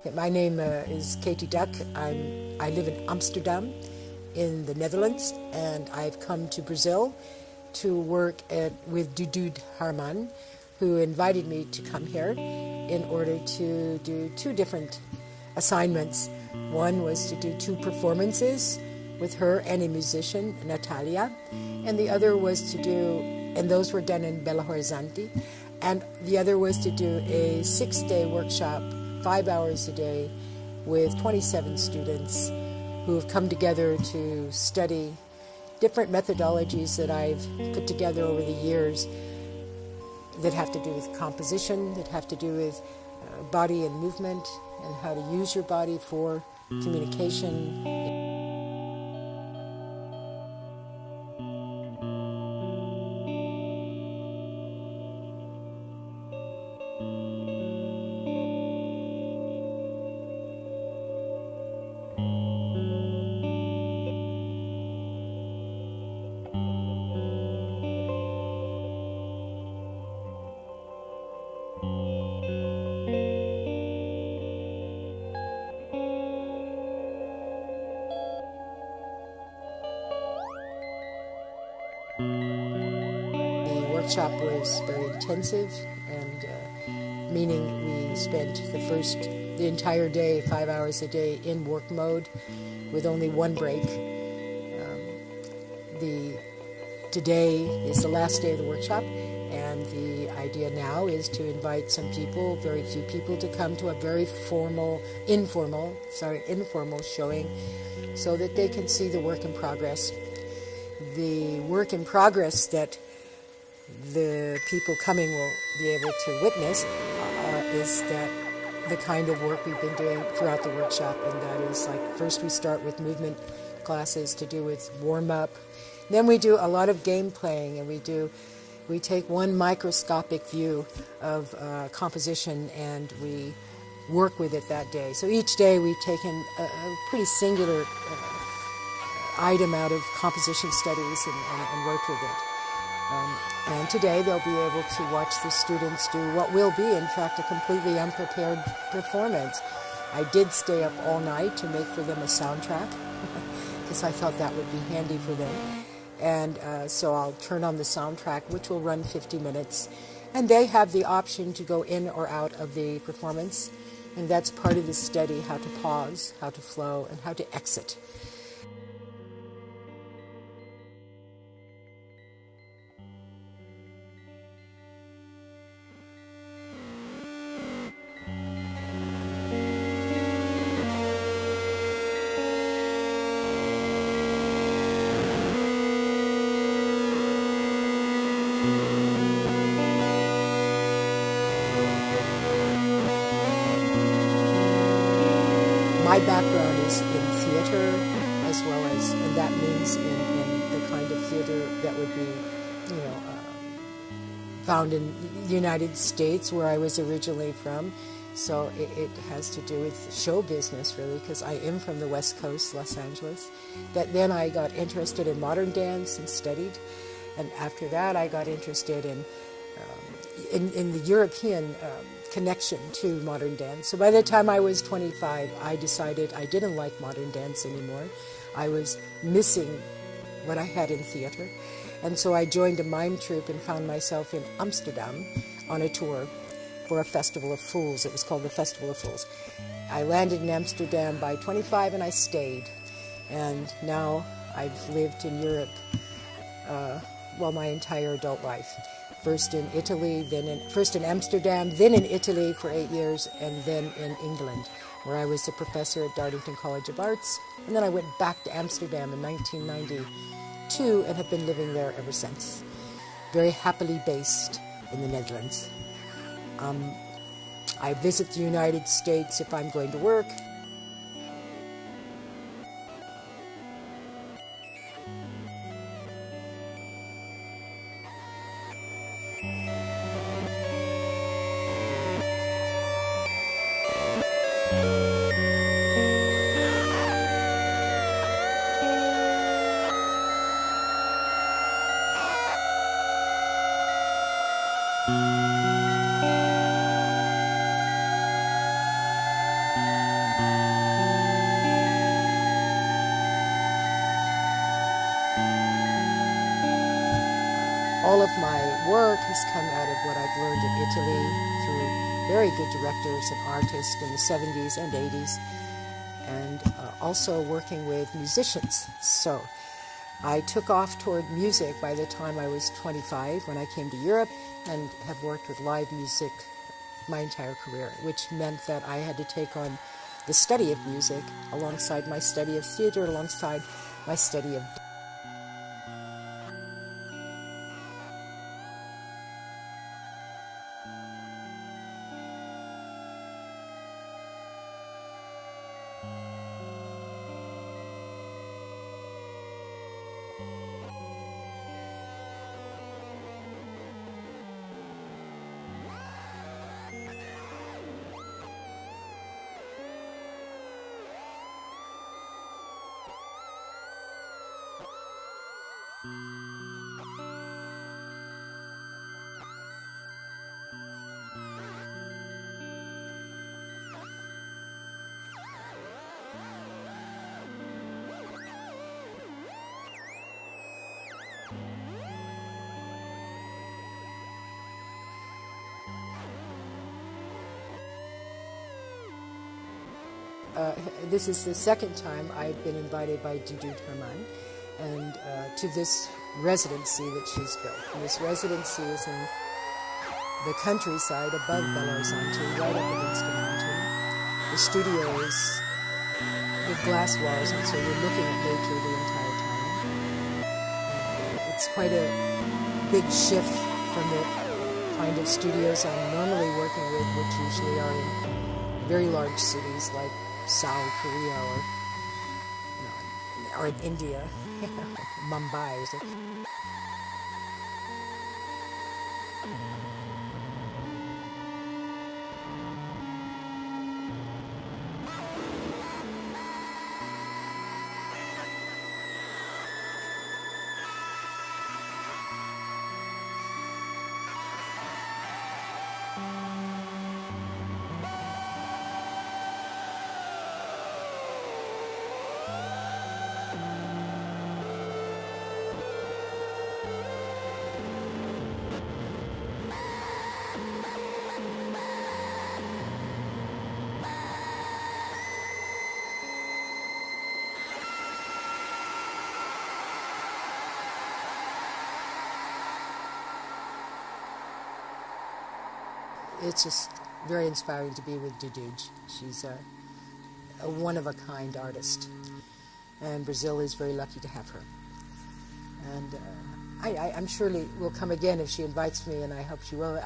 My name is Katie Duck. I live in Amsterdam in the Netherlands, and I've come to Brazil to work with Dudude Harman, who invited me to come here in order to do two different assignments. One was to do two performances with her and a musician, Natalia, and the other was to do, and those were done in Belo Horizonte, and the other was to do a 6-day workshop, 5 hours a day, with 27 students who have come together to study different methodologies that I've put together over the years that have to do with composition, that have to do with body and movement, and how to use your body for communication. The workshop was very intensive, and meaning we spent the entire day, 5 hours a day, in work mode with only one break. Today is the last day of the workshop, and the idea now is to invite some people, very few people, to come to a very informal showing so that they can see the work in progress. The work in progress that the people coming will be able to witness is that the kind of work we've been doing throughout the workshop, and that is like first we start with movement classes to do with warm-up. Then we do a lot of game playing, and we take one microscopic view of composition and we work with it that day. So each day we've taken a pretty singular item out of composition studies and worked with it. And today they'll be able to watch the students do what will be, in fact, a completely unprepared performance. I did stay up all night to make for them a soundtrack because I thought that would be handy for them. And so I'll turn on the soundtrack, which will run 50 minutes. And they have the option to go in or out of the performance. And that's part of the study, how to pause, how to flow, and how to exit. My background is in theater as well as, and that means in the kind of theater that would be, found in the United States, where I was originally from. So it has to do with show business, really, because I am from the West Coast, Los Angeles. Then I got interested in modern dance and studied, and after that I got interested in the European connection to modern dance. So by the time I was 25, I decided I didn't like modern dance anymore. I was missing what I had in theater. And so I joined a mime troupe and found myself in Amsterdam on a tour for a Festival of Fools. It was called the Festival of Fools. I landed in Amsterdam by 25 and I stayed. And now I've lived in Europe my entire adult life. First in Italy, first in Amsterdam, then in Italy for 8 years, and then in England, where I was a professor at Dartington College of Arts. And then I went back to Amsterdam in 1992 and have been living there ever since. Very happily based in the Netherlands. I visit the United States if I'm going to work. All of my work has come out of what I've learned in Italy through very good directors and artists in the 70s and 80s, and also working with musicians. So I took off toward music by the time I was 25 when I came to Europe, and have worked with live music my entire career, which meant that I had to take on the study of music alongside my study of theater, alongside my study of this is the second time I've been invited by Dudude and to this residency that she's built. And this residency is in the countryside above Belo Horizonte, right up against a mountain. The studio is with glass walls, and so you're looking at nature the entire time. It's quite a big shift from the kind of studios I'm normally working with, which usually are in very large cities like South Korea or in India, Mumbai or something. It's just very inspiring to be with Dudude. She's a one-of-a-kind artist, and Brazil is very lucky to have her. And I'm surely will come again if she invites me, and I hope she will.